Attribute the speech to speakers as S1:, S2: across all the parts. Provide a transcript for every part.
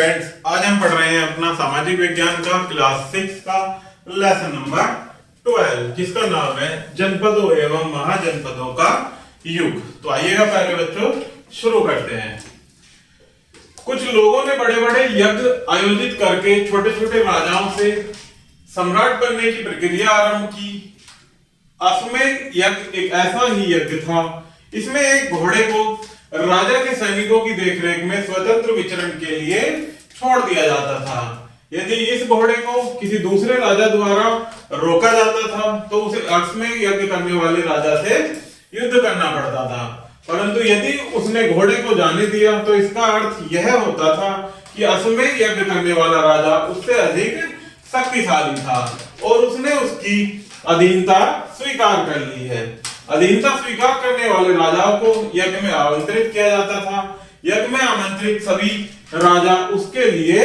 S1: Friends, आज हम पढ़ रहे हैं अपना सामाजिक विज्ञान का क्लास 6 का लेसन नंबर 12 जिसका नाम है जनपदों एवं महाजनपदों का युग। तो आइएगा पहले बच्चों शुरू करते हैं। कुछ लोगों ने बड़े बड़े यज्ञ आयोजित करके छोटे छोटे राजाओं से सम्राट बनने की प्रक्रिया आरंभ की। अश्वमेध यज्ञ एक ऐसा ही यज्ञ था। इसमें एक घोड़े को राजा के सैनिकों की देखरेख में स्वतंत्र विचरण के लिए छोड़ दिया जाता था। यदि इस घोड़े को किसी दूसरे राजा द्वारा रोका जाता था तो उसे अश्वमेध यज्ञ करने वाले राजा से युद्ध करना पड़ता था। परंतु यदि उसने घोड़े को जाने दिया तो इसका अर्थ यह होता था कि अश्वमेध यज्ञ करने वाला राजा उससे अधिक शक्तिशाली था और उसने उसकी अधीनता स्वीकार कर ली है। अधीनता स्वीकार करने वाले राजाओं को यज्ञ में आमंत्रित किया जाता था। यज्ञ में आमंत्रित सभी राजा उसके लिए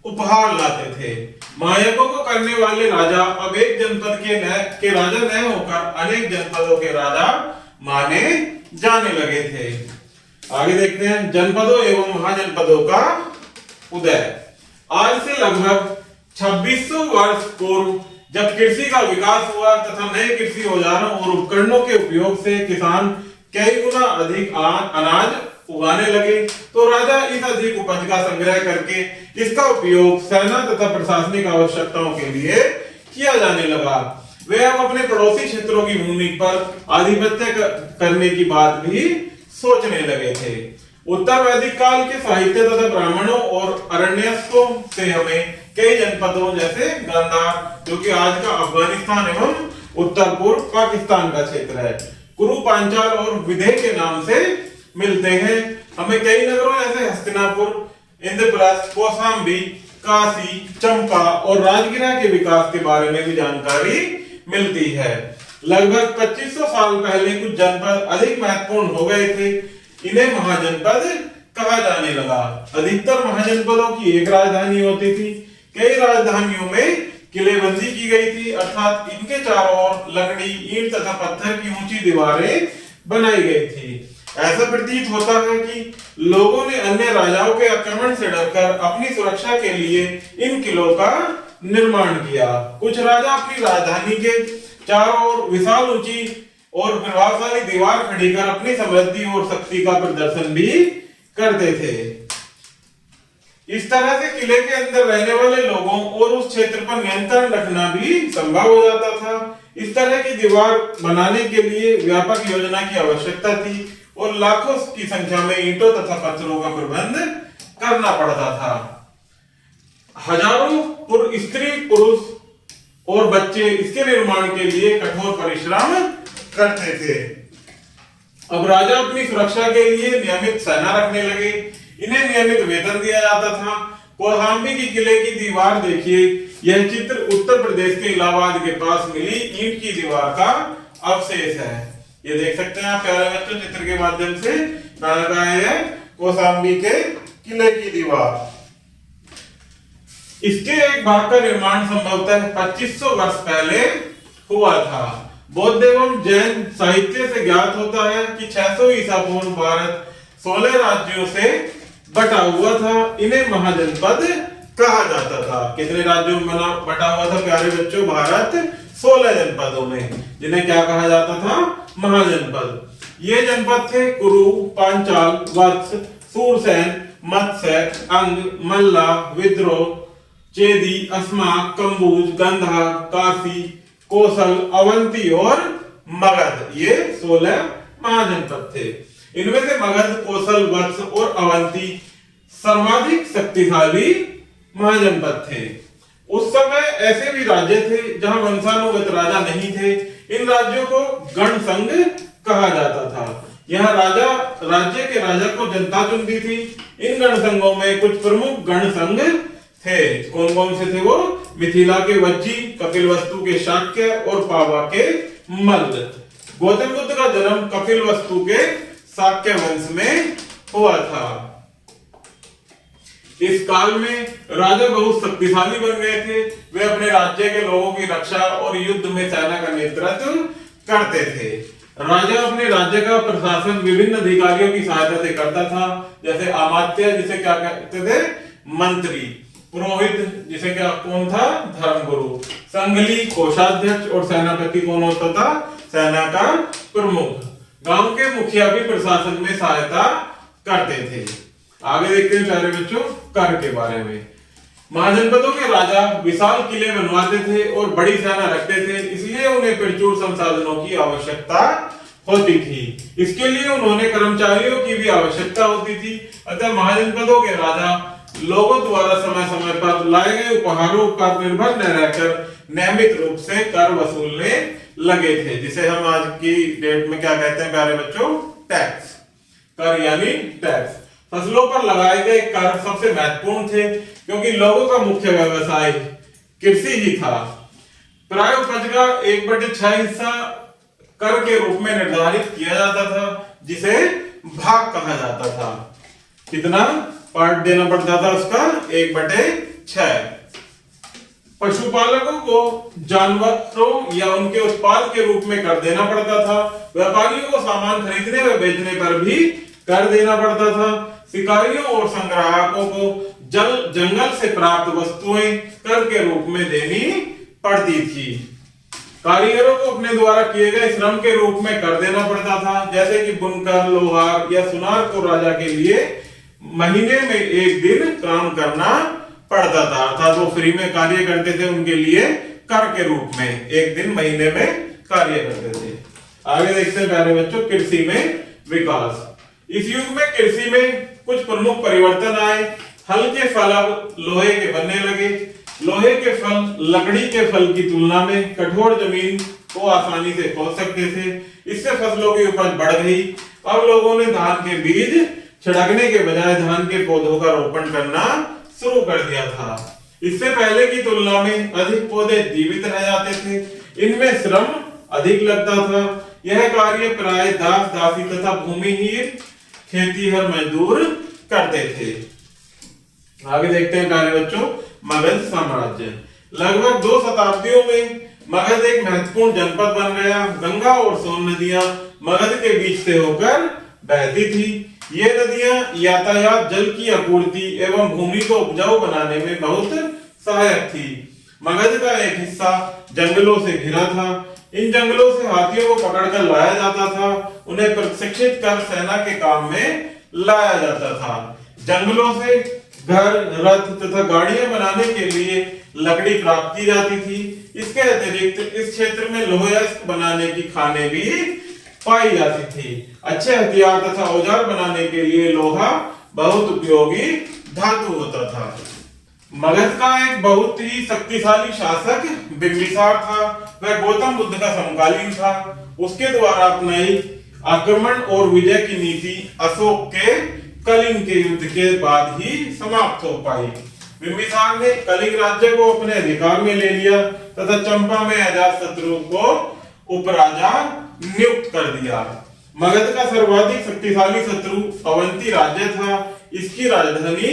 S1: उपहार लाते थे। महायज्ञों को करने वाले राजा अब एक जनपद के राजा न होकर अनेक जनपदों के राजा माने जाने लगे थे। आगे देखते हैं जनपदों एवं महाजनपदों का उदय। आज से लगभग 2600 वर्ष पूर्व जब कृषि का विकास हुआ तथा नए कृषि औजारों और उपकरणों के उपयोग से किसान कई गुना अधिक अनाज उगाने लगे तो राजा इस अधिक उपज का संग्रह करके इसका उपयोग सेना तथा प्रशासनिक आवश्यकताओं के लिए किया जाने लगा। वे अब अपने पड़ोसी क्षेत्रों की भूमि पर आधिपत्य करने की बात भी सोचने लगे थे। उत्तर वैदिक काल के साहित्य तथा ब्राह्मणों और अरण्यकों से हमें कई जनपदों जैसे गांधार जो कि आज का अफगानिस्तान एवं उत्तर पूर्व पाकिस्तान का क्षेत्र है, कुरु, पांचाल और विदेह के नाम से मिलते हैं। हमें कई नगरों जैसे हस्तिनापुर, इंद्रप्रस्थ, कौशाम्बी, काशी, चंपा और राजगिरा के विकास के बारे में भी जानकारी मिलती है। लगभग 2500 साल पहले कुछ जनपद अधिक महत्वपूर्ण हो गए थे। इन्हें महाजनपद कहा जाने लगा। अधिकतर महाजनपदों की एक राजधानी होती थी। कई राजधानियों में किलेबंदी की गई थी, अर्थात इनके चारों ओर लकड़ी, ईंट तथा पत्थर की ऊंची दीवारें बनाई गई थी। ऐसा प्रतीत होता है कि लोगों ने अन्य राजाओं के आक्रमण से डरकर अपनी सुरक्षा के लिए इन किलों का निर्माण किया। कुछ राजा अपनी राजधानी के चारों ओर विशाल, ऊंची और प्रभावशाली दीवार खड़ी कर अपनी समृद्धि और शक्ति का प्रदर्शन भी करते थे। इस तरह से किले के अंदर रहने वाले लोगों और उस क्षेत्र पर नियंत्रण रखना भी संभव हो जाता था। इस तरह की दीवार बनाने के लिए व्यापक योजना की आवश्यकता थी और लाखों की संख्या में ईंटों तथा पत्थरों का प्रबंध करना पड़ता था। हजारों स्त्री, पुरुष और बच्चे इसके निर्माण के लिए कठोर परिश्रम करते थे। अब राजा अपनी सुरक्षा के लिए नियमित सेना रखने लगे। इन्हें नियमित वेतन दिया जाता था। कौशाम्बी की किले की दीवार देखिए। यह चित्र उत्तर प्रदेश के इलाहाबाद के पास मिली ईंट की दीवार का अवशेष है। ये देख सकते हैं आप प्यारे बच्चों चित्र के माध्यम से। कहा है कौशाम्बी के किले की दीवार। इसके एक भाग का निर्माण संभवतः 2500 वर्ष पहले हुआ था। बौद्ध एवं जैन साहित्य से ज्ञात होता है कि 600 ईसा पूर्व भारत 16 राज्यों से बटा हुआ था। इन्हें महाजनपद कहा जाता था। कितने राज्यों में बटा हुआ था प्यारे बच्चों? भारत 16 जनपदों में, जिन्हें क्या कहा जाता था? महाजनपद। ये जनपद थे कुरु, पांचाल, वत्स, सूरसेन, मत्स्य, अंग, मल्ला, विद्रोह, चेदी, अस्मा, कंबुज, गंधा, काशी, कौशल, अवंती और मगध। ये 16 महाजनपद थे। इनमें से मगध, कौशल, वत्स और अवंती सर्वाधिक शक्तिशाली महाजनपद थे। उस समय ऐसे भी राज्य थे जहां वंशानुगत राजा नहीं थे। इन राज्यों को गण संघ कहा जाता था। यहाँ राज्य के राजा को जनता चुनती थी। इन गण संघों में कुछ प्रमुख गण संघ थे। कौन कौन से थे वो? मिथिला के वज्जी, कपिलवस्तु के शाक्य और पावा के मल्ल। गौतम बुद्ध का जन्म कपिलवस्तु के शाक्य वंश में हुआ था। इस काल में राजा बहुत शक्तिशाली बन गए थे। वे अपने राज्य के लोगों की रक्षा और युद्ध में सेना का नेतृत्व करते थे। राजा अपने राज्य का प्रशासन विभिन्न अधिकारियों की सहायता से करता था, जैसे अमात्य जिसे क्या कहते थे? मंत्री, पुरोहित जिसे क्या कौन था, धर्मगुरु, संगली कोषाध्यक्ष और सेनापति कौन होता था, सेना का प्रमुख। गांव के मुखिया भी प्रशासन में सहायता करते थे। आगे देखते हैं प्यारे बच्चों कर के बारे में। महाजनपदों के राजा विशाल किले बनवाते थे और बड़ी सेना रखते थे, इसलिए उन्हें प्रचुर संसाधनों की आवश्यकता होती थी। इसके लिए उन्होंने कर्मचारियों की भी आवश्यकता होती थी। अतः महाजनपदों के राजा लोगों द्वारा समय समय पर लाए गए उपहारों पर निर्भर न रहकर नियमित रूप से कर वसूलने लगे थे, जिसे हम आज की डेट में क्या कहते हैं प्यारे बच्चों, टैक्स। कर यानी टैक्स। फसलों पर लगाए गए कर सबसे महत्वपूर्ण थे, क्योंकि लोगों का मुख्य व्यवसाय कृषि ही था। प्राय उपज का 1/6 हिस्सा कर के रूप में निर्धारित किया जाता था, जिसे भाग कहा जाता था। कितना पार्ट देना पड़ता था उसका, 1/6। पशुपालकों को जानवरों या उनके उत्पाद के रूप में कर देना पड़ता था। व्यापारियों को सामान खरीदने व बेचने पर भी कर देना पड़ता था। शिकारियों और संग्राहकों को जंगल से प्राप्त वस्तुएं कर के रूप में देनी पड़ती थी। कारीगरों को अपने द्वारा किए गए श्रम के रूप में कर देना पड़ता था, जैसे कि बुनकर, लोहार या सुनार को राजा के लिए महीने में एक दिन काम करना पड़ता था, अर्थात वो फ्री में कार्य करते थे, उनके लिए कर के रूप में एक दिन महीने में कार्य करते थे। आगे देखते हैं प्यारे बच्चों कृषि में विकास। इस युग में कृषि में कुछ प्रमुख परिवर्तन आए। हल के फल अब लोहे के बनने लगे। लोहे के फल लकड़ी के फल की तुलना में कठोर जमीन को आसानी से खोद सकते थे। इससे फसलों की उपज बढ़ गई। अब लोगों ने धान के बीज छिड़कने के बजाय धान के पौधों का रोपण करना शुरू कर दिया था। इससे पहले की तुलना में अधिक पौधे जीवित रह जाते थे। इनमें श्रम अधिक लगता था। यह कार्य प्राय दास दासी तथा भूमिहीन खेतीहर मजदूर करते थे। आगे देखते हैं प्यारे बच्चों मगध साम्राज्य। लगभग 2 शताब्दियों में मगध एक महत्वपूर्ण जनपद बन गया। गंगा और सोन नदियां मगध के बीच से होकर बहती थी। ये नदियां यातायात, जल की आपूर्ति एवं भूमि को उपजाऊ बनाने में बहुत सहायक थी। मगध का एक हिस्सा जंगलों से घिरा था। इन जंगलों से हाथियों को पकड़कर लाया जाता था। उन्हें प्रशिक्षित कर सेना के काम में लाया जाता था। जंगलों से घर, रथ तथा गाड़ियां बनाने के लिए लकड़ी प्राप्त की जाती थी। इसके अतिरिक्त इस क्षेत्र में लोहायस्क बनाने की खानें भी पाई जाती थी। अच्छे हथियार तथा औजार बनाने के लिए लोहा बहुत उपयोगी धातु होता था। मगध का एक बहुत ही शक्तिशाली शासक बिंबिसार था। वह गौतम बुद्ध का समकालीन था। उसके द्वारा अपनाई आक्रमण और विजय की नीति अशोक के कलिंग के युद्ध के बाद ही समाप्त हो पाई। बिंबिसार ने कलिंग राज्य को अपने अधिकार में ले लिया तथा चंपा में अजातशत्रु को उपराजा नियुक्त कर दिया। मगध का सर्वाधिक शक्तिशाली शत्रु अवंती राज्य था। इसकी राजधानी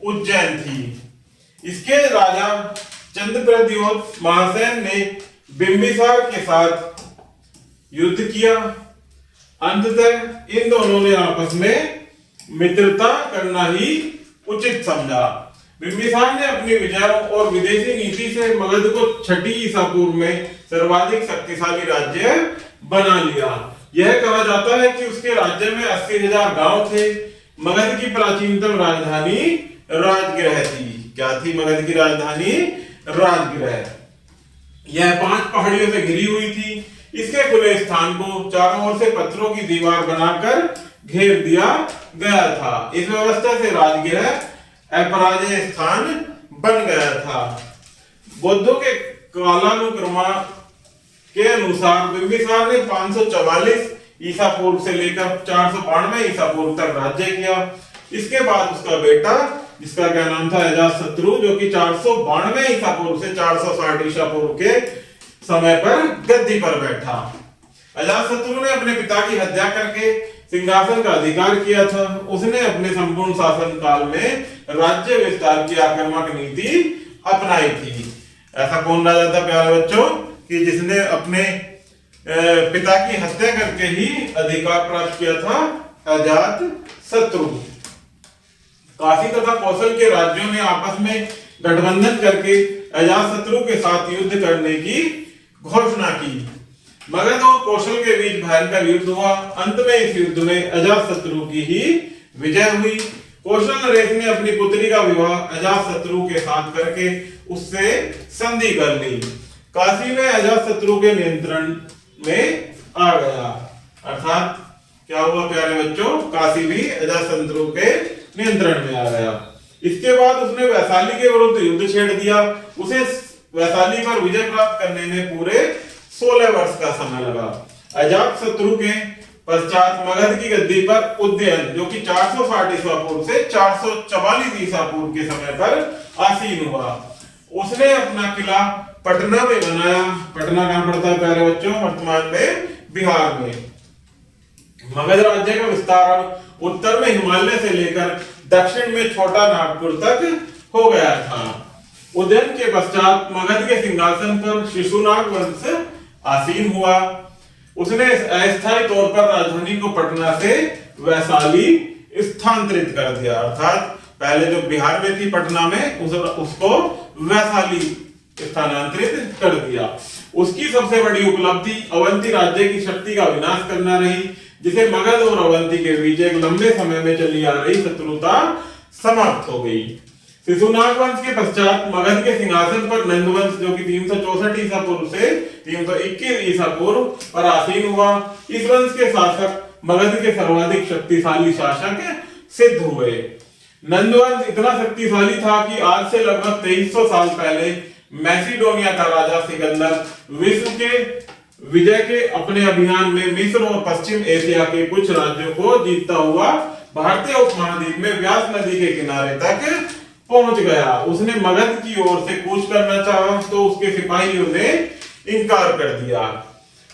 S1: उज्जैन थी। इसके राजा चंद्रप्रद्योत महासेन ने बिंबिसार के साथ युद्ध किया। अंततः इन दोनों ने आपस में मित्रता करना ही उचित समझा। बिंबिसार ने अपनी विजयों और विदेशी नीति से मगध को 6ठी ईसा पूर्व में सर्वाधिक शक्तिशाली राज्य बना लिया। यह कहा जाता है कि उसके राज्य में 80,000 गांव थे। मगध की प्राचीनतम राजधानी राजगृह थी। क्या थी मगध की राजधानी? राजगृह। यह 5 पहाड़ियों से घिरी हुई थी। इसके खुले स्थान को चारों ओर से पत्थरों की दीवार बनाकर घेर दिया गया था। इस व्यवस्था से राजगृह अपराजय स्थान बन गया था। बौद्धों के कालानुक्रमा के अनुसार बिंबिसार ने 544 ईसा पूर्व से लेकर 492 ईसा पूर्व तक राज्य किया। इसके बाद उसका बेटा, जिसका क्या नाम था, अजातशत्रु, जो कि 492 ईसा पूर्व से 460 ईसा पूर्व के समय पर गद्दी पर बैठा। अजातशत्रु ने अपने पिता की हत्या करके सिंहासन का अधिकार किया था। उसने अपने संपूर्ण शासन काल में राज्य विस्तार की आक्रामक नीति अपनाई थी। ऐसा कौन राजा था प्यारे बच्चों कि जिसने अपने पिता की हत्या करके ही अधिकार प्राप्त किया था? अजातशत्रु। काशी तथा कौशल के राज्यों ने आपस में गठबंधन करके अजातशत्रु के साथ युद्ध करने की घोषणा की। मगध और कौशल के बीच भयंकर युद्ध हुआ। अंत में इस युद्ध में अजातशत्रु की ही विजय हुई। कौशल नरेश ने अपनी पुत्री का विवाह अजातशत्रु के साथ करके उससे संधि कर ली। काशी में अजातशत्रु के नियंत्रण में आ गया। अर्थात क्या हुआ प्यारे बच्चों, काशी भी अजातशत्रु के नियंत्रण में आ गया। इसके बाद उसने वैशाली के विरुद्ध युद्ध छेड़ दिया। उसे वैशाली पर विजय प्राप्त करने में पूरे 16 वर्ष का समय लगा। अजातशत्रु के पश्चात मगध की गद्दी पर उदयन, जो कि 460 ईसा पूर्व से 444 ईसा पूर्व के समय पर आसीन हुआ। उसने अपना किला पटना में बनाया। पटना कहां पड़ता है प्यारे बच्चों, वर्तमान में बिहार में। मगध राज्य का विस्तार अब उत्तर में हिमालय से लेकर दक्षिण में छोटा नागपुर तक हो गया था। उदयन के पश्चात मगध के सिंहासन पर शिशुनाग वंश आसीन हुआ। उसने अस्थायी तौर पर राजधानी को पटना से वैशाली स्थानांतरित कर दिया। अर्थात पहले जो बिहार में थी पटना में, उसको वैशाली स्थानांतरित कर दिया। उसकी सबसे बड़ी उपलब्धि अवंती राज्य की शक्ति का विनाश करना रही, जिसे मगध और अवंती के बीच एक लंबे समय में चली आ रही शत्रुता समाप्त हो गई। शिशुनाग वंश के पश्चात मगध के सिंहासन पर नंदवंश, जो कि 364 ईसा पूर्व से 321 ईसा पूर्व पर आसीन हुआ। इस वंश के शासक मगध के सर्वाधिक शक्तिशाली शासक सिद्ध हुए। नंदवंश इतना शक्तिशाली था कि आज से लगभग 2300 साल पहले मैसिडोनिया का राजा सिकंदर विश्व के विजय के अपने अभियान में मिस्र और पश्चिम एशिया के कुछ राज्यों को जीतता हुआ भारतीय उपमहाद्वीप में व्यास नदी के किनारे तक पहुंच गया। उसने मगध की ओर से कूच करना चाहा तो उसके सिपाहियों ने इनकार कर दिया।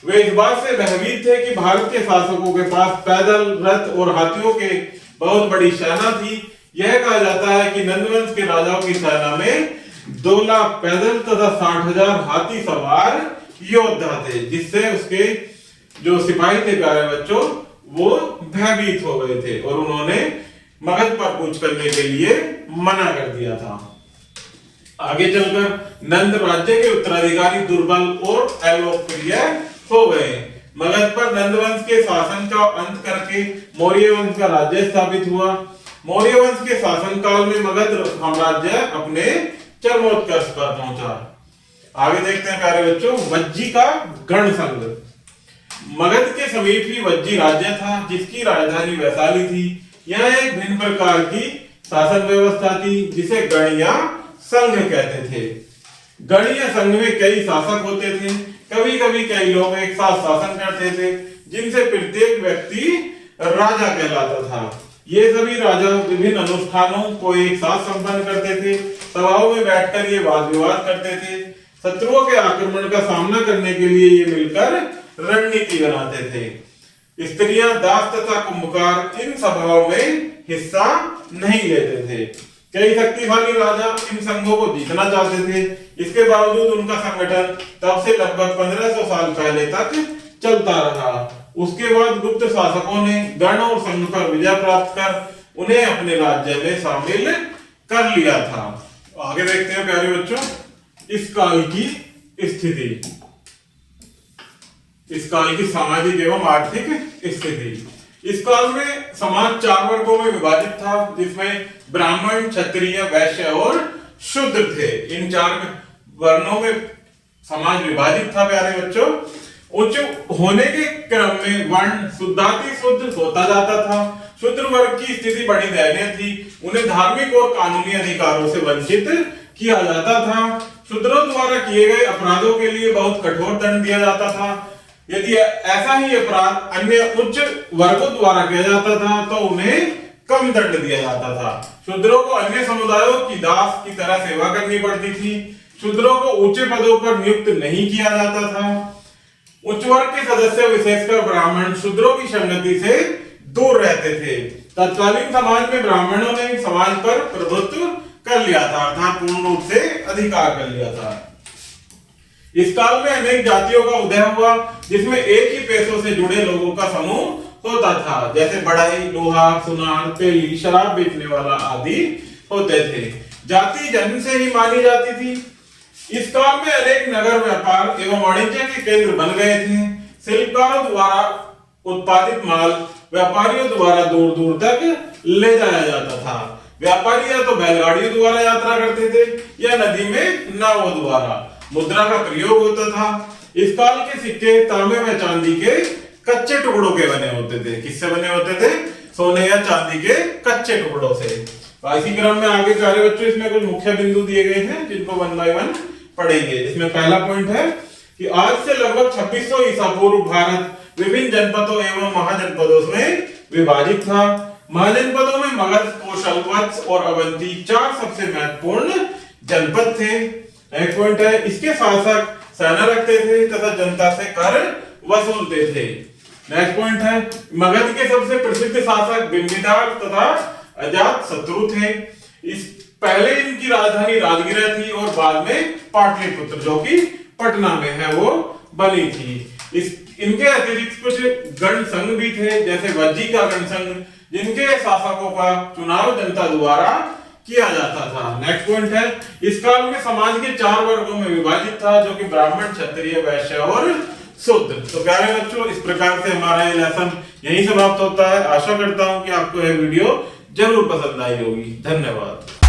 S1: वे इस बात से भयभीत थे कि भारत के शासकों के पास पैदल, रथ और हाथियों के बहुत बड़ी सेना थी। यह कहा जाता है कि नंदवंश के राजाओं की सेना में 2 लाख पैदल तथा 60,000 हाथी सवार योद्धा थे, जिससे उसके जो सिपाही थे प्यारे बच्चों वो भयभीत हो गए थे और उन्होंने मगध पर कूच करने के लिए मना कर दिया था। आगे चलकर नंद राज्य के उत्तराधिकारी दुर्बल और अलोकप्रिय हो गए। मगध पर नंदवंश के शासन का अंत करके मौर्य वंश का राज्य स्थापित हुआ। मौर्य वंश के शासनकाल में मगध साम्राज्य अपने चरमोत्कर्ष पर पहुंचा। आगे देखते हैं प्यारे बच्चों, वज्जी का गण संघ। मगध के समीप ही वज्जी राज्य था, जिसकी राजधानी वैशाली थी। यह एक भिन्न प्रकार की शासन व्यवस्था थी, जिसे गणीय संघ कहते थे। गणीय संघ में कई शासक होते थे। कभी कभी कई लोग एक साथ शासन करते थे, जिनसे प्रत्येक व्यक्ति राजा कहलाता था। ये सभी राजा विभिन्न अनुष्ठानों को एक साथ संपन्न करते थे। सभाओं में बैठकर ये वाद विवाद करते थे। शत्रुओं के आक्रमण का सामना करने के लिए ये मिलकर रणनीति बनाते थे। स्त्रियां, दास तथा कुंभकार इन सभाओं में हिस्सा नहीं लेते थे। कई शक्तिशाली राजा इन संघों को जीतना चाहते थे। इसके बावजूद उनका संगठन तब से लगभग 1500 साल पहले तक चलता रहा। उसके बाद गुप्त शासकों ने गण और संघ पर विजय प्राप्त कर उन्हें अपने राज्य में शामिल कर लिया था। आगे देखते हैं प्यारे बच्चों इस काल की स्थिति, इस काल की सामाजिक एवं आर्थिक स्थिति। इस काल में समाज 4 वर्गों में विभाजित था, जिसमें ब्राह्मण, क्षत्रिय, वैश्य और शूद्र थे। इन 4 वर्णों में समाज विभाजित था प्यारे बच्चों। उच्च होने के क्रम में वर्ण शुद्धाति शुद्ध होता जाता था। शूद्र वर्ग की स्थिति बड़ी दयनीय थी। उन्हें धार्मिक और कानूनी अधिकारों से वंचित किया जाता था। शूद्रों द्वारा किए गए अपराधों के लिए बहुत कठोर दंड दिया जाता था। यदि ऐसा ही अपराध अन्य उच्च वर्गों द्वारा किया जाता था तो उन्हें कम दंड दिया जाता था। शूद्रों को अन्य समुदायों की दास की तरह सेवा करनी पड़ती थी। शूद्रों को ऊंचे पदों पर नियुक्त नहीं किया जाता था। उच्च वर्ग के सदस्य विशेषकर ब्राह्मण शूद्रों की संगति से दूर रहते थे। तत्कालीन समाज में ब्राह्मणों ने समाज पर प्रभुत्व कर लिया था, अर्थात पूर्ण रूप से अधिकार कर लिया था। इस काल में अनेक जातियों का उदय हुआ, जिसमें एक ही पेशों से जुड़े लोगों का समूह होता था, जैसे बढ़ई, लोहार, सुनार, तेली, शराब बेचने वाला आदि होते थे। जाति जन्म से ही मानी जाती थी। इस काल में अनेक नगर व्यापार एवं वाणिज्य के केंद्र बन गए थे। शिल्पकारों द्वारा उत्पादित माल व्यापारियों द्वारा दूर दूर तक ले जाया जाता था। व्यापारी या तो बैलगाड़ियों द्वारा यात्रा करते थे या नदी में नावों द्वारा। मुद्रा का प्रयोग होता था। इस काल के सिक्के तांबे व चांदी के कच्चे टुकड़ों के बने होते थे। किससे बने होते थे? सोने या चांदी के कच्चे टुकड़ों से। इसी क्रम में आगे कार्य बच्चों इसमें कुछ मुख्य बिंदु दिए गए हैं जिनको वन बाय वन पढ़ेंगे। इसमें पहला पॉइंट है कि आज से लगभग 2600 ईसा पूर्व भारत विभिन्न जनपदों एवं महाजनपदों में विभाजित था। महाजनपदों में मगध, कौशल, वत्स और अवंती 4 सबसे महत्वपूर्ण जनपद थे। नेक्स्ट पॉइंट है, इसके शासक सेना रखते थे तथा जनता से कर वसूलते थे। नेक्स्ट पॉइंट है, मगध के सबसे प्रसिद्ध शासक बिंबिसार तथा अजात शत्रु थे। इस पहले इनकी राजधानी राजगिरा थी और बाद में पाटलिपुत्र जो कि पटना में है वो बनी थी। इनके अतिरिक्त कुछ गण संघ भी थे, जैसे वज्जी का गण संघ, जिनके शासकों का चुनाव जनता द्वारा किया जाता था। नेक्स्ट पॉइंट है, इस काल में समाज के 4 वर्गों में विभाजित था, जो कि ब्राह्मण, क्षत्रिय, वैश्य और शूद्र। तो प्यारे बच्चों, इस प्रकार से हमारा ये लेसन यहीं समाप्त होता है। आशा करता हूं कि आपको यह वीडियो जरूर पसंद आई होगी। धन्यवाद।